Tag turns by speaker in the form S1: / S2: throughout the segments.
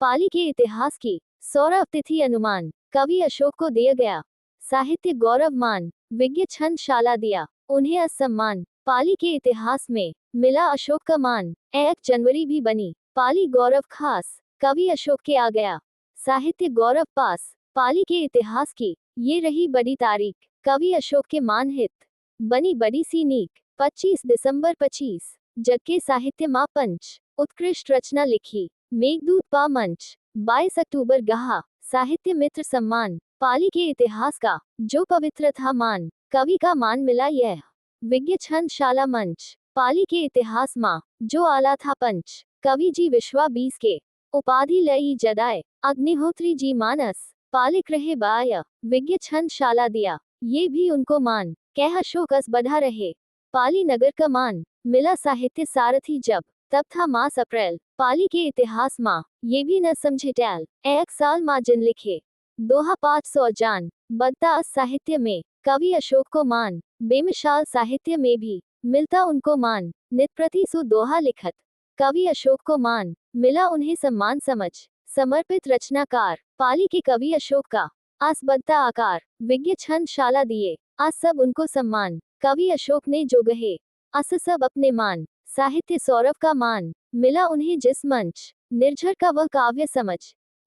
S1: पाली के इतिहास की। सौरभ तिथि अनुमान कवि अशोक को दिया गया। साहित्य गौरव मान विज्ञ छंदशाला दिया उन्हें असम्मान। पाली के इतिहास में मिला अशोक का मान। 1 जनवरी भी बनी पाली गौरव खास। कवि अशोक के आ गया साहित्य गौरव पास। पाली के इतिहास की ये रही बड़ी तारीख। कवि अशोक के मान हित बनी बड़ी सी नीक। 25 दिसंबर 25 जग के साहित्य माँ पंच। उत्कृष्ट रचना लिखी मेघदूत पा मंच। 22 अक्टूबर गहा साहित्य मित्र सम्मान। पाली के इतिहास का जो पवित्र था मान। कवि का मान मिला यह विज्ञ छंदशाला मंच। पाली के इतिहास माँ जो आला था पंच। कवि जी विश्वा 20 के उपाधि लई जदाय। अग्निहोत्री जी मानस पालिक रहे बाय। विज्ञ छंदशाला दिया ये भी उनको मान। कह अशोक अस बढ़ा रहे पाली नगर का मान। मिला साहित्य सारथी जब तब था मास अप्रैल। पाली के इतिहास माँ ये भी न समझे टैल। 1 साल माँ जिन लिखे दोहा 500 जान। बदता अस साहित्य में कवि अशोक को मान। बेमिसाल साहित्य में भी मिलता उनको मान। नित प्रति सु दोहा लिखत कवि अशोक को मान। मिला उन्हें सम्मान समझ समर्पित रचनाकार। पाली के कवि अशोक का आस बदता आकार। विज्ञ छंदशाला दिए आज सब उनको सम्मान। कवि अशोक ने जो गहे अस सब अपने मान। साहित्य सौरभ का मान मिला उन्हें जिस मंच। निर्झर का वह काव्य समझ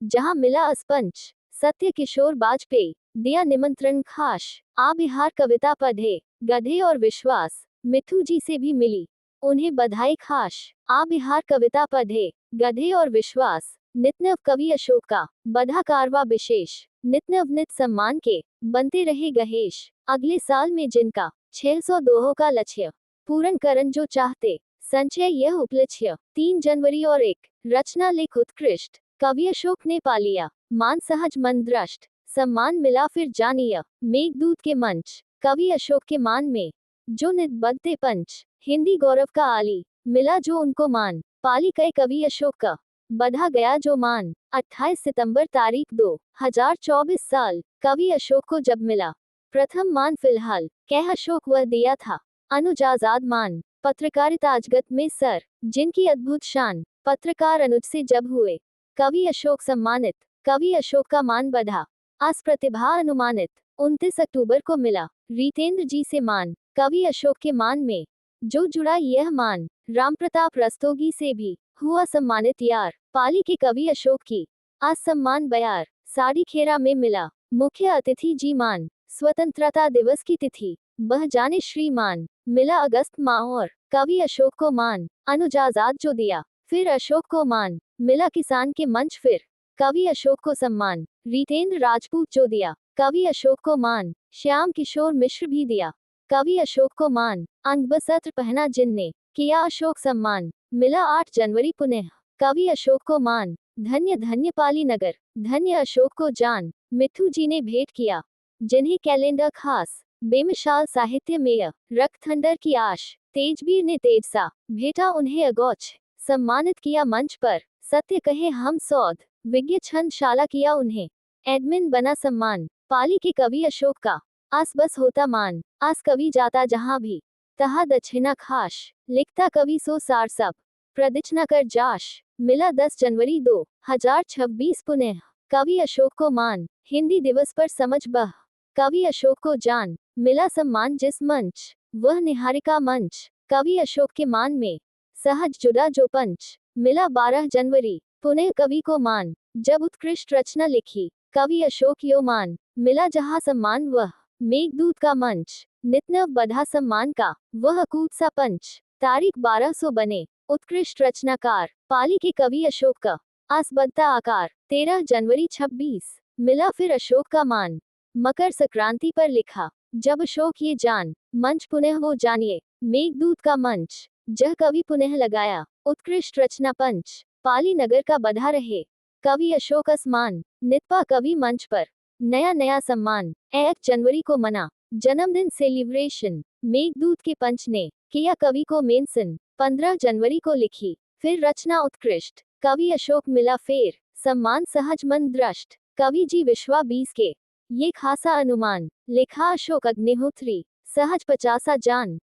S1: जहां मिला असपंच। सत्य किशोर बाजपेयी दिया निमंत्रण खास। आ बिहार कविता पढ़े गधे और विश्वास। मिठू जी से भी मिली उन्हें बधाई खास। आ बिहार कविता पढ़े गधे और विश्वास। नितनव कवि अशोक का बधा कारवा विशेष। नितनव नित सम्मान के बनते रहे गहेश। अगले साल में जिनका 600 दोहों का लक्ष्य पूर्ण करन जो चाहते संचय यह उपलक्ष्य। 3 जनवरी और 1 रचना लेख उत्कृष्ट कवि अशोक ने पा लिया मान सहज मन दृष्ट। सम्मान मिला फिर जानिया मेघदूत के मंच। कवि अशोक के मान में जो नित बदते पंच। हिंदी गौरव का आली मिला जो उनको मान। पाली कई कवि अशोक का बढ़ा गया जो मान। 28 सितंबर तारीख 2024 साल कवि अशोक को जब मिला प्रथम मान। फिलहाल कह अशोक वह दिया था अनुज आजाद मान। पत्रकारिता अजगत में सर जिनकी अद्भुत शान। पत्रकार अनुज से जब हुए कवि अशोक सम्मानित। कवि अशोक का मान बढ़ा आज प्रतिभा अनुमानित। 29 अक्टूबर को मिला रीतेंद्र जी से मान। कवि अशोक के मान में जो जुड़ा यह मान। राम प्रताप रस्तोगी से भी हुआ सम्मानित यार। पाली के कवि अशोक की आज सम्मान बयार। साड़ी खेरा में मिला मुख्य अतिथि जी मान। स्वतंत्रता दिवस की तिथि बह जाने श्रीमान। मिला अगस्त माह और कवि अशोक को मान। अनुज आजाद जो दिया फिर अशोक को मान। मिला किसान के मंच फिर कवि अशोक को सम्मान। रीतेंद्र राजपूत जो दिया कवि अशोक को मान। श्याम किशोर मिश्र भी दिया कवि अशोक को मान। अंगबसत्र पहना जिनने किया अशोक सम्मान। मिला 8 जनवरी पुनः कवि अशोक को मान। धन्य धन्य पाली नगर धन्य अशोक को जान। मिठू जी ने भेंट किया जिन्हें कैलेंडर खास। बेमिसाल साहित्य में रक्तथंडर की आश। तेजवीर ने तेज सा भेटा उन्हें अगौच। सम्मानित किया मंच पर सत्य कहे हम सौद। विज्ञ छंदशाला किया उन्हें एडमिन बना सम्मान। पाली के कवि अशोक का आस बस होता मान। आस कवि जाता जहां भी तहा दक्षिणा खास। लिखता कवि सो सार सब प्रदिचना कर जाश। मिला 10 जनवरी 2026 पुनः कवि अशोक को मान। हिंदी दिवस पर समझ बह कवि अशोक को जान। मिला सम्मान जिस मंच वह निहारिका मंच। कवि अशोक के मान में सहज जुड़ा जो पंच। मिला 12 जनवरी पुनः कवि को मान। जब उत्कृष्ट रचना लिखी कवि अशोक यो मान। मिला जहां सम्मान वह मेघदूत का मंच। नितनव बढ़ा सम्मान का वह अकूत सा पंच। तारीख 1200 बने उत्कृष्ट रचनाकार। पाली के कवि अशोक का आस बदता आकार। 13 जनवरी 26 मिला फिर अशोक का मान। मकर संक्रांति पर लिखा जब अशोक ये जान। मंच पुनः वो जानिए मेघदूत का मंच। जह कवि पुनः लगाया उत्कृष्ट रचना पंच। पाली नगर का बढ़ा रहे कवि अशोक असमान। नितपा कवि मंच पर नया नया सम्मान। 1 जनवरी को मना जन्मदिन सेलिब्रेशन। मेघदूत के पंच ने किया कवि को मेंशन। 15 जनवरी को लिखी फिर रचना उत्कृष्ट कवि अशोक मिला फेर सम्मान सहज मन दृष्ट। कवि जी विश्वा 20 के ये खासा अनुमान। लिखा अशोक अग्निहोत्री सहज 50 जान।